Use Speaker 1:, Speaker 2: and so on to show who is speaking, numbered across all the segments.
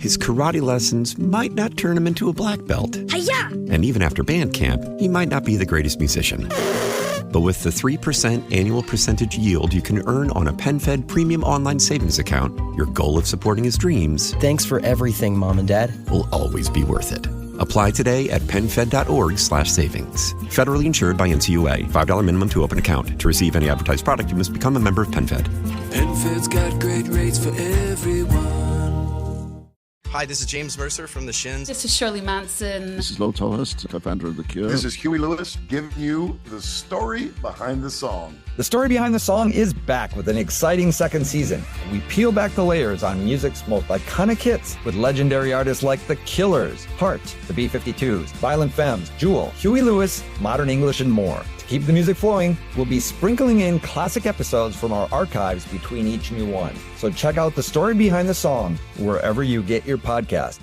Speaker 1: his karate lessons might not turn him into a black belt.
Speaker 2: Hi-ya!
Speaker 1: And even after band camp, he might not be the greatest musician. But with the 3% annual percentage yield you can earn on a PenFed premium online savings account, your goal of supporting his dreams...
Speaker 3: Thanks for everything, Mom and Dad.
Speaker 1: ...will always be worth it. Apply today at PenFed.org/savings. Federally insured by NCUA. $5 minimum to open account. To receive any advertised product, you must become a member of PenFed.
Speaker 4: PenFed's got great rates for everyone.
Speaker 5: Hi, this is James Mercer from The Shins.
Speaker 6: This is Shirley Manson.
Speaker 7: This is Lo Tolhurst, co-founder of The Cure.
Speaker 8: This is Huey Lewis, giving you the story behind the song.
Speaker 9: The Story Behind the Song is back with an exciting second season. We peel back the layers on music's most iconic hits with legendary artists like The Killers, Heart, the B-52s, Violent Femmes, Jewel, Huey Lewis, Modern English, and more. To keep the music flowing, we'll be sprinkling in classic episodes from our archives between each new one. So check out The Story Behind the Song wherever you get your podcast.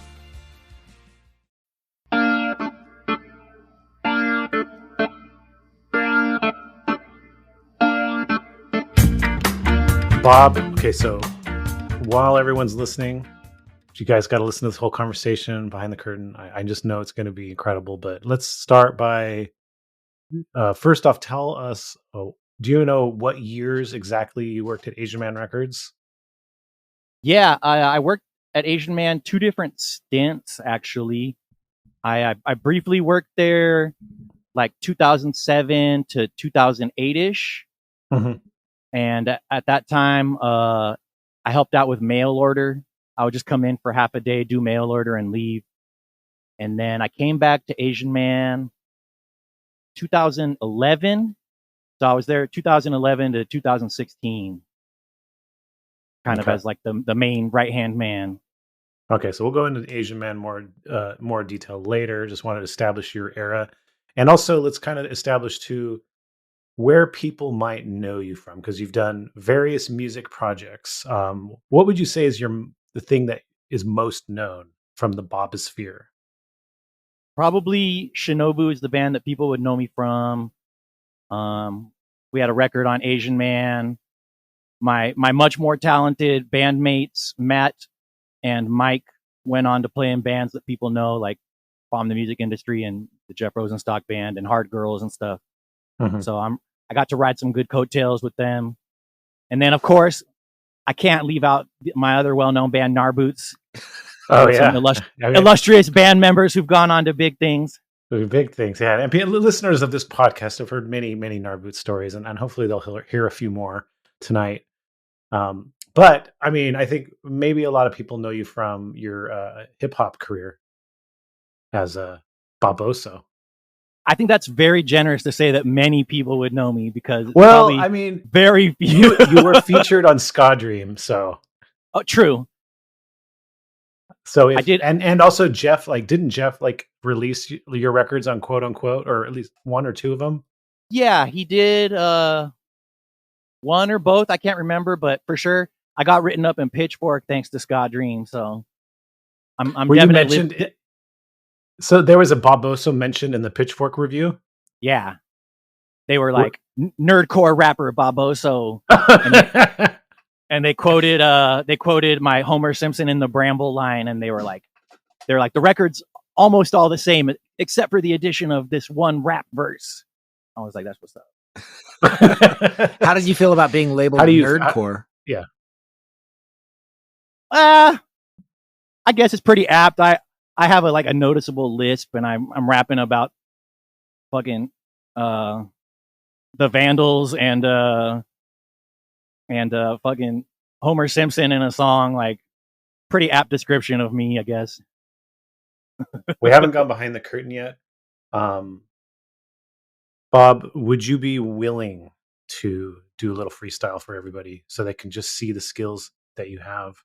Speaker 10: Bob, okay, so while everyone's listening, you guys got to listen to this whole conversation behind the curtain. I just know it's going to be incredible, but let's start by first off, tell us, do you know what years exactly you worked at Asian Man Records?
Speaker 11: Yeah, I worked at Asian Man 2 different stints, actually. I briefly worked there like 2007 to 2008-ish.
Speaker 10: Mm-hmm.
Speaker 11: And at that time, I helped out with mail order. I would just come in for half a day, do mail order, and leave. And then I came back to Asian Man 2011. So I was there 2011 to 2016, kind of as like the main right-hand man.
Speaker 10: Okay, so we'll go into Asian Man more detail later. Just wanted to establish your era. And also, let's kind of establish, too, where people might know you from, because you've done various music projects. What would you say is the thing that is most known from the Bobosphere?
Speaker 11: Probably Shinobu is the band that people would know me from. We had a record on Asian Man. My much more talented bandmates, Matt and Mike, went on to play in bands that people know, like Bomb the Music Industry and the Jeff Rosenstock Band and Hard Girls and stuff.
Speaker 10: Mm-hmm.
Speaker 11: So I got to ride some good coattails with them. And then, of course, I can't leave out my other well-known band, Narboots.
Speaker 10: Oh, yeah.
Speaker 11: Illustrious band members who've gone on to big things.
Speaker 10: Big things, yeah. And listeners of this podcast have heard many, many Narboots stories, and hopefully they'll hear a few more tonight. But, I mean, I think maybe a lot of people know you from your hip-hop career as Boboso.
Speaker 11: I think that's very generous to say that many people would know me, because
Speaker 10: I mean,
Speaker 11: very few.
Speaker 10: you were featured on Ska Dream, so.
Speaker 11: Oh, true.
Speaker 10: So
Speaker 11: I did,
Speaker 10: and also Jeff, didn't Jeff release your records on quote unquote, or at least one or two of them?
Speaker 11: Yeah, he did. One or both, I can't remember, but for sure, I got written up in Pitchfork thanks to Ska Dream. So I'm definitely.
Speaker 10: So there was a Boboso mentioned in the Pitchfork review?
Speaker 11: Yeah. They were like, nerdcore rapper Boboso. And they quoted my Homer Simpson in the Bramble line, and they're like, the record's almost all the same, except for the addition of this one rap verse. I was like, that's what's up.
Speaker 3: How did you feel about being labeled nerdcore?
Speaker 10: Yeah.
Speaker 11: I guess it's pretty apt. I have a noticeable lisp, and I'm rapping about fucking the Vandals and fucking Homer Simpson in a song. Pretty apt description of me, I guess.
Speaker 10: We haven't gone behind the curtain yet. Bob, would you be willing to do a little freestyle for everybody so they can just see the skills that you have?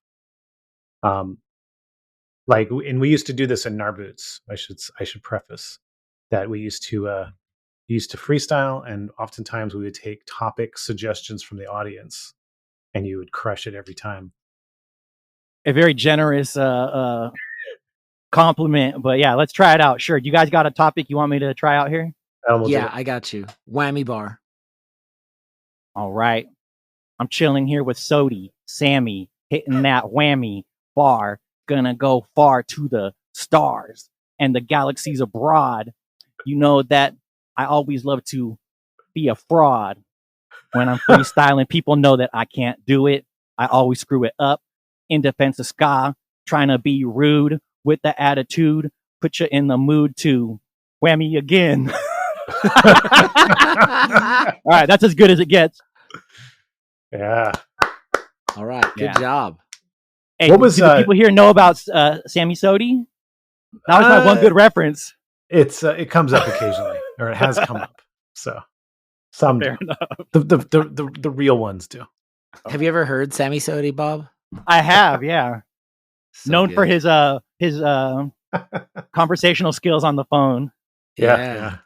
Speaker 10: And we used to do this in Narboots. I should preface that we used to freestyle, and oftentimes we would take topic suggestions from the audience, and you would crush it every time.
Speaker 11: A very generous compliment, but yeah, let's try it out. Sure. You guys got a topic you want me to try out here?
Speaker 3: Yeah, I got you. Whammy bar.
Speaker 11: All right. I'm chilling here with Sody, Sammy, hitting that whammy bar. gonna go far to the stars and the galaxies abroad. You know that I always love to be a fraud. When I'm freestyling, people know that I can't do it. I always screw it up. In defense of ska, trying to be rude with the attitude, put you in the mood to whammy again. All right, that's as good as it gets.
Speaker 10: Yeah.
Speaker 3: All right, good job.
Speaker 11: Hey, do the people here know about Sammy Sodi? That was my one good reference.
Speaker 10: It comes up occasionally, or it has come up. So some
Speaker 11: fair enough.
Speaker 10: The real ones do.
Speaker 3: Have you ever heard Sammy Sodi, Bob?
Speaker 11: I have, yeah.
Speaker 3: So
Speaker 11: known
Speaker 3: good.
Speaker 11: for his conversational skills on the phone.
Speaker 10: Yeah.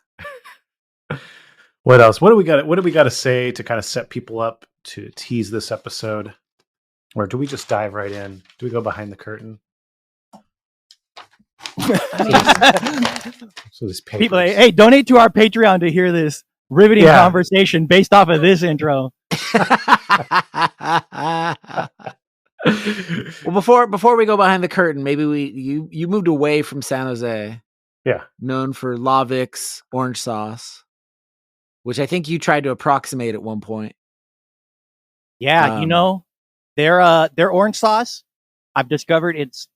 Speaker 10: What else? What do we got to say to kind of set people up to tease this episode? Or do we just dive right in? Do we go behind the curtain? So this
Speaker 11: people, hey, donate to our Patreon to hear this riveting conversation based off of this intro.
Speaker 3: Well, before we go behind the curtain, maybe you moved away from San Jose.
Speaker 10: Yeah.
Speaker 3: Known for Lavix orange sauce, which I think you tried to approximate at one point.
Speaker 11: Yeah, their orange sauce, I've discovered it's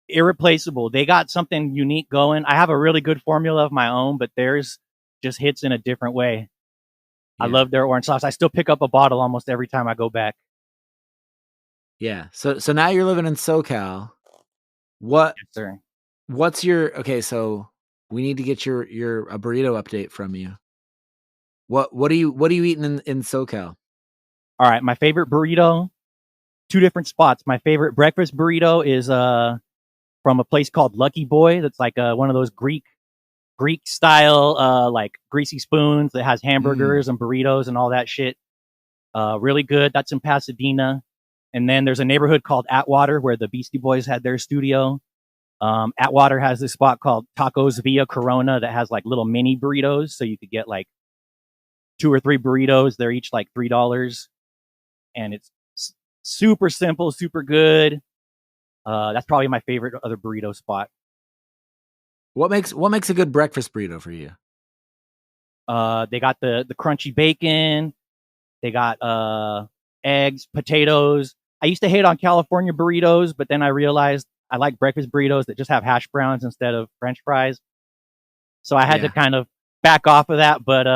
Speaker 11: irreplaceable. They got something unique going. I have a really good formula of my own, but theirs just hits in a different way. Yeah. I love their orange sauce. I still pick up a bottle almost every time I go back.
Speaker 3: Yeah. So now you're living in SoCal. What?
Speaker 11: Yes, sir.
Speaker 3: What's your so we need to get your a burrito update from you. What are you eating in SoCal?
Speaker 11: All right, my favorite burrito, 2 different spots. My favorite breakfast burrito is from a place called Lucky Boy. That's like one of those Greek style like greasy spoons that has hamburgers and burritos and all that shit. Really good. That's in Pasadena. And then there's a neighborhood called Atwater where the Beastie Boys had their studio. Atwater has this spot called Tacos Via Corona that has like little mini burritos. So you could get like 2 or 3 burritos. They're each like $3. And it's super simple, super good. That's probably my favorite other burrito spot.
Speaker 3: What makes a good breakfast burrito for you?
Speaker 11: They got the crunchy bacon. They got eggs, potatoes. I used to hate on California burritos, but then I realized I like breakfast burritos that just have hash browns instead of French fries. So I had to kind of back off of that. But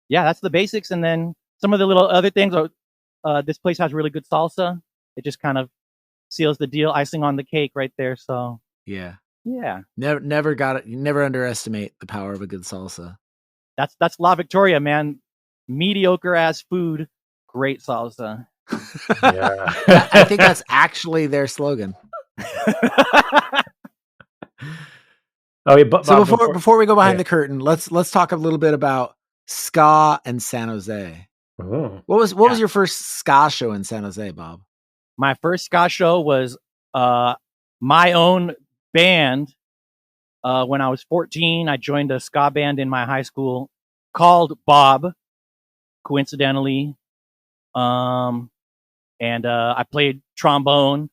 Speaker 11: yeah, that's the basics. And then some of the little other things. This place has really good salsa. It just kind of seals the deal, icing on the cake right there. So
Speaker 3: yeah.
Speaker 11: Never
Speaker 3: got it. You never underestimate the power of a good salsa.
Speaker 11: That's La Victoria, man. Mediocre ass food, great salsa.
Speaker 3: Yeah. I think that's actually their slogan. So before we go behind the curtain, let's talk a little bit about ska and San Jose.
Speaker 10: Oh.
Speaker 3: What was your first ska show in San Jose, Bob?
Speaker 11: My first ska show was my own band. When I was 14, I joined a ska band in my high school called Bob, coincidentally. And I played trombone,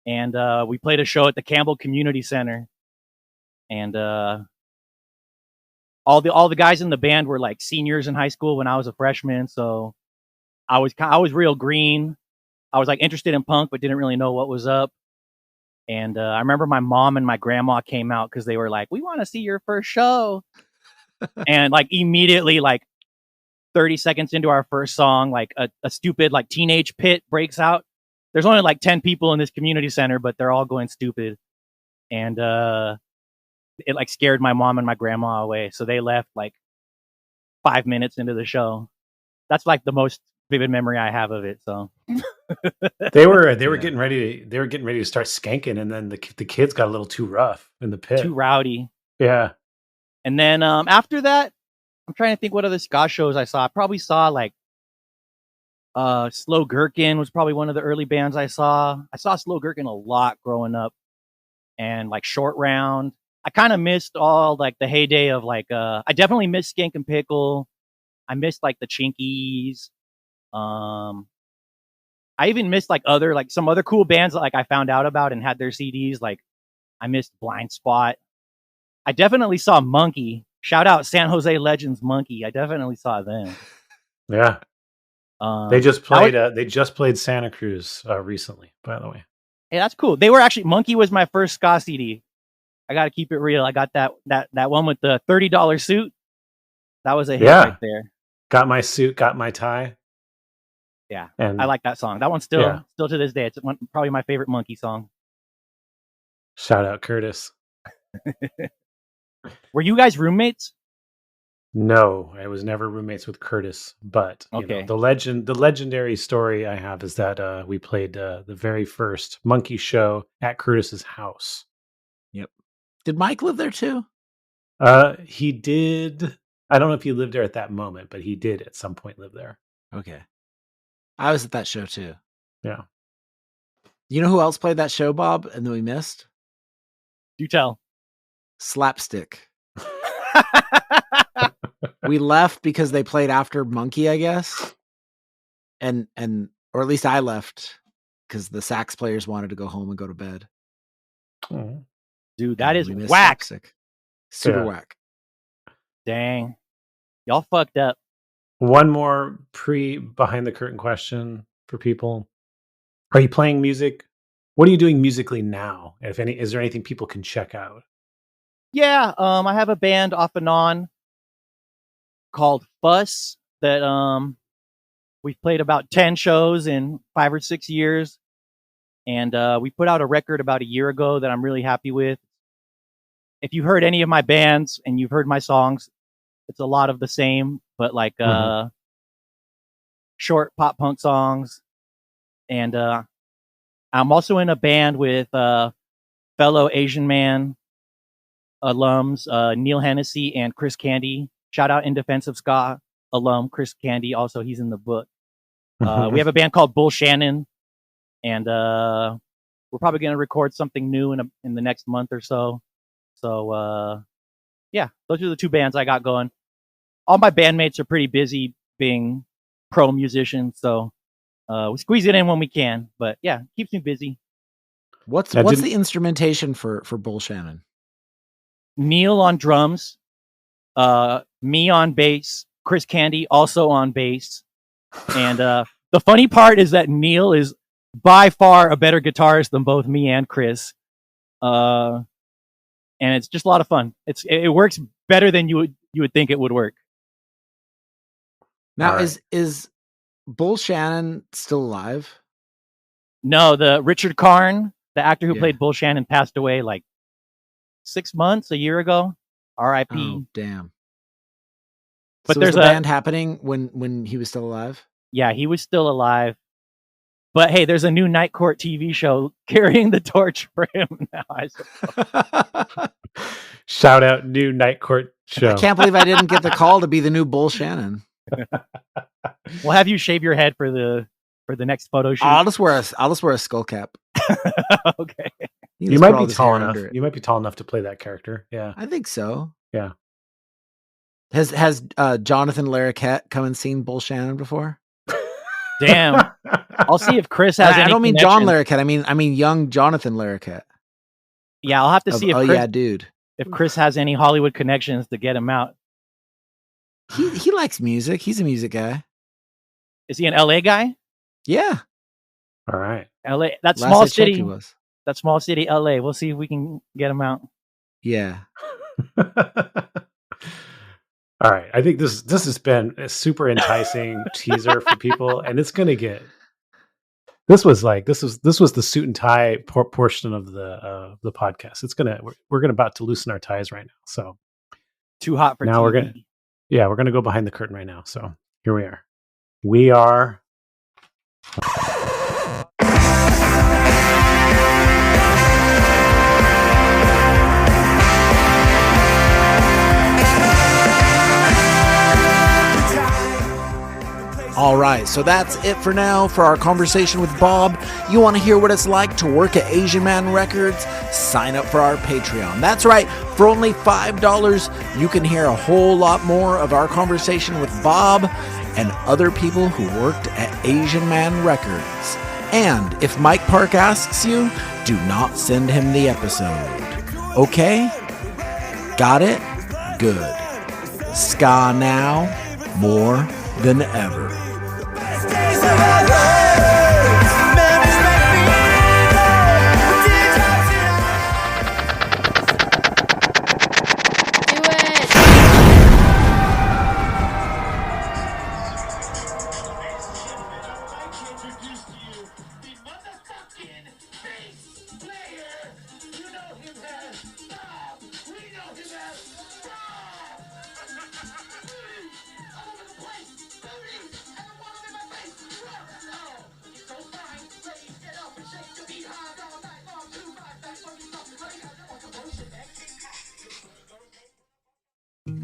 Speaker 11: and we played a show at the Campbell Community Center. And all the guys in the band were like seniors in high school when I was a freshman, so I was real green. I was like interested in punk, but didn't really know what was up. And I remember my mom and my grandma came out because they were like, "We want to see your first show." And like immediately, like 30 seconds into our first song, like a stupid like teenage pit breaks out. There's only like 10 people in this community center, but they're all going stupid. And it like scared my mom and my grandma away. So they left like 5 minutes into the show. That's like the most vivid memory I have of it. So
Speaker 10: they were getting ready to start skanking, and then the kids got a little too rough in the pit.
Speaker 11: Too rowdy.
Speaker 10: Yeah.
Speaker 11: And then after that, I'm trying to think what other ska shows I saw. I probably saw like Slow Gherkin was probably one of the early bands I saw. I saw Slow Gherkin a lot growing up, and like Short Round. I kind of missed all like the heyday of like I definitely missed Skank and Pickle. I missed like the Chinkies. I I even missed like some other cool bands that like I found out about and had their CDs. Like I missed Blind Spot. I definitely saw Monkey. Shout out San Jose Legends Monkey. I definitely saw them.
Speaker 10: Yeah. They just played Santa Cruz recently, by the way.
Speaker 11: Hey, that's cool. They were actually Monkey was my first ska CD. I got to keep it real. I got that one with the $30 suit. That was a hit right there.
Speaker 10: Got my suit, got my tie.
Speaker 11: Yeah,
Speaker 10: and
Speaker 11: I like that song. That one's still to this day. It's probably my favorite Monkey song.
Speaker 10: Shout out Curtis.
Speaker 11: Were you guys roommates?
Speaker 10: No, I was never roommates with Curtis. But
Speaker 11: okay,
Speaker 10: the legendary story I have is that we played the very first Monkey show at Curtis's house.
Speaker 3: Yep. Did Mike live there too?
Speaker 10: He did. I don't know if he lived there at that moment, but he did at some point live there.
Speaker 3: Okay. I was at that show too.
Speaker 10: Yeah.
Speaker 3: You know who else played that show, Bob, and then we missed?
Speaker 11: Do tell.
Speaker 3: Slapstick. We left because they played after Monkey, I guess. And or at least I left because the sax players wanted to go home and go to bed.
Speaker 10: Oh.
Speaker 11: Dude, that is whack.
Speaker 3: Slapstick. Super whack.
Speaker 11: Dang. Y'all fucked up.
Speaker 10: One more behind the curtain question for people. Are you playing music? What are you doing musically now? And is there anything people can check out?
Speaker 11: Yeah, I have a band off and on called Fuss that we've played about 10 shows in 5 or 6 years. And we put out a record about a year ago that I'm really happy with. If you've heard any of my bands and you've heard my songs, it's a lot of the same, but like short pop punk songs. And I'm also in a band with fellow Asian Man alums, Neil Hennessy and Chris Candy. Shout out In Defense of Ska alum Chris Candy. Also, he's in the book. We have a band called Bull Shannon, and we're probably going to record something new in the next month or so. So, yeah, those are the two bands I got going. All my bandmates are pretty busy being pro musicians, so we squeeze it in when we can. But yeah, keeps me busy.
Speaker 3: What's the instrumentation for Bull Shannon?
Speaker 11: Neil on drums, me on bass, Chris Candy also on bass, and the funny part is that Neil is by far a better guitarist than both me and Chris, and it's just a lot of fun. It works better than you would think it would work.
Speaker 3: Now, is Bull Shannon still alive?
Speaker 11: No, the Richard Karn, the actor who played Bull Shannon, passed away like 6 months, a year ago. R.I.P.
Speaker 3: Oh, damn.
Speaker 11: But
Speaker 3: so
Speaker 11: there's
Speaker 3: a band happening when he was still alive?
Speaker 11: Yeah, he was still alive. But hey, there's a new Night Court TV show carrying the torch for him now, I suppose.
Speaker 10: Shout out new Night Court show.
Speaker 3: I can't believe I didn't get the call to be the new Bull Shannon.
Speaker 11: We'll have you shave your head for the next photo shoot.
Speaker 3: I'll just wear a skull cap.
Speaker 11: Okay.
Speaker 10: You might be tall enough. You might be tall enough to play that character. Yeah,
Speaker 3: I think so.
Speaker 10: Yeah.
Speaker 3: Has Jonathan Larroquette come and seen Bull Shannon before?
Speaker 11: Damn. I'll see if Chris has.
Speaker 3: I don't mean John Larroquette. I mean young Jonathan Larroquette.
Speaker 11: Yeah, I'll have to see if.
Speaker 3: Oh yeah, dude.
Speaker 11: If Chris has any Hollywood connections to get him out.
Speaker 3: He likes music. He's a music guy.
Speaker 11: Is he an LA guy?
Speaker 3: Yeah.
Speaker 10: All right.
Speaker 11: LA. That
Speaker 3: Last
Speaker 11: small
Speaker 3: I checked,
Speaker 11: city.
Speaker 3: he was.
Speaker 11: That small city, LA. We'll see if we can get him out.
Speaker 3: Yeah.
Speaker 10: All right. I think this has been a super enticing teaser for people, and it's gonna get. This was the suit and tie portion of the podcast. We're about to loosen our ties right now. So
Speaker 11: too hot for
Speaker 10: now.
Speaker 11: TV.
Speaker 10: We're gonna go behind the curtain right now. So here we are. We are.
Speaker 3: All right, so that's it for now for our conversation with Bob. You want to hear what it's like to work at Asian Man Records? Sign up for our Patreon. That's right, for only $5, you can hear a whole lot more of our conversation with Bob and other people who worked at Asian Man Records. And if Mike Park asks you, do not send him the episode. Okay? Got it? Good. Ska now, more than ever.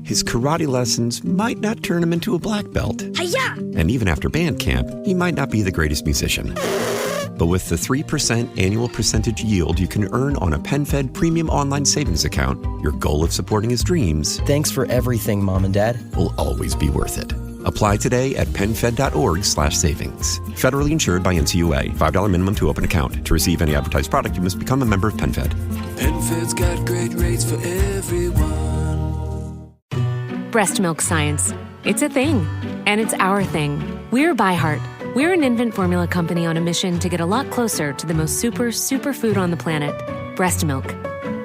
Speaker 1: His karate lessons might not turn him into a black belt.
Speaker 2: Hi-ya!
Speaker 1: And even after band camp, he might not be the greatest musician. But with the 3% annual percentage yield you can earn on a PenFed premium online savings account, your goal of supporting his dreams...
Speaker 6: Thanks for everything, Mom and Dad.
Speaker 1: ...will always be worth it. Apply today at PenFed.org/savings. Federally insured by NCUA. $5 minimum to open account. To receive any advertised product, you must become a member of PenFed.
Speaker 4: PenFed's got great rates for everyone.
Speaker 2: Breast milk science. It's a thing, and it's our thing. We're ByHeart. We're an infant formula company on a mission to get a lot closer to the most super food on the planet, breast milk.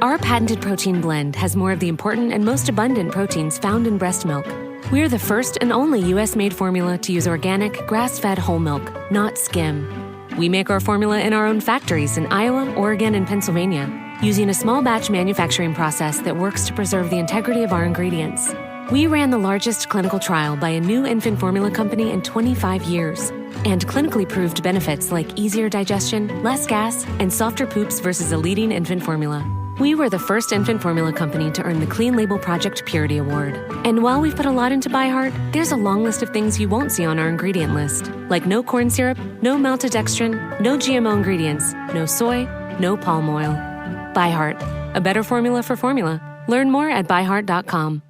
Speaker 2: Our patented protein blend has more of the important and most abundant proteins found in breast milk. We're the first and only U.S.-made formula to use organic, grass-fed whole milk, not skim. We make our formula in our own factories in Iowa, Oregon, and Pennsylvania, using a small batch manufacturing process that works to preserve the integrity of our ingredients. We ran the largest clinical trial by a new infant formula company in 25 years and clinically proved benefits like easier digestion, less gas, and softer poops versus a leading infant formula. We were the first infant formula company to earn the Clean Label Project Purity Award. And while we've put a lot into ByHeart, there's a long list of things you won't see on our ingredient list, like no corn syrup, no maltodextrin, no GMO ingredients, no soy, no palm oil. ByHeart, a better formula for formula. Learn more at byheart.com.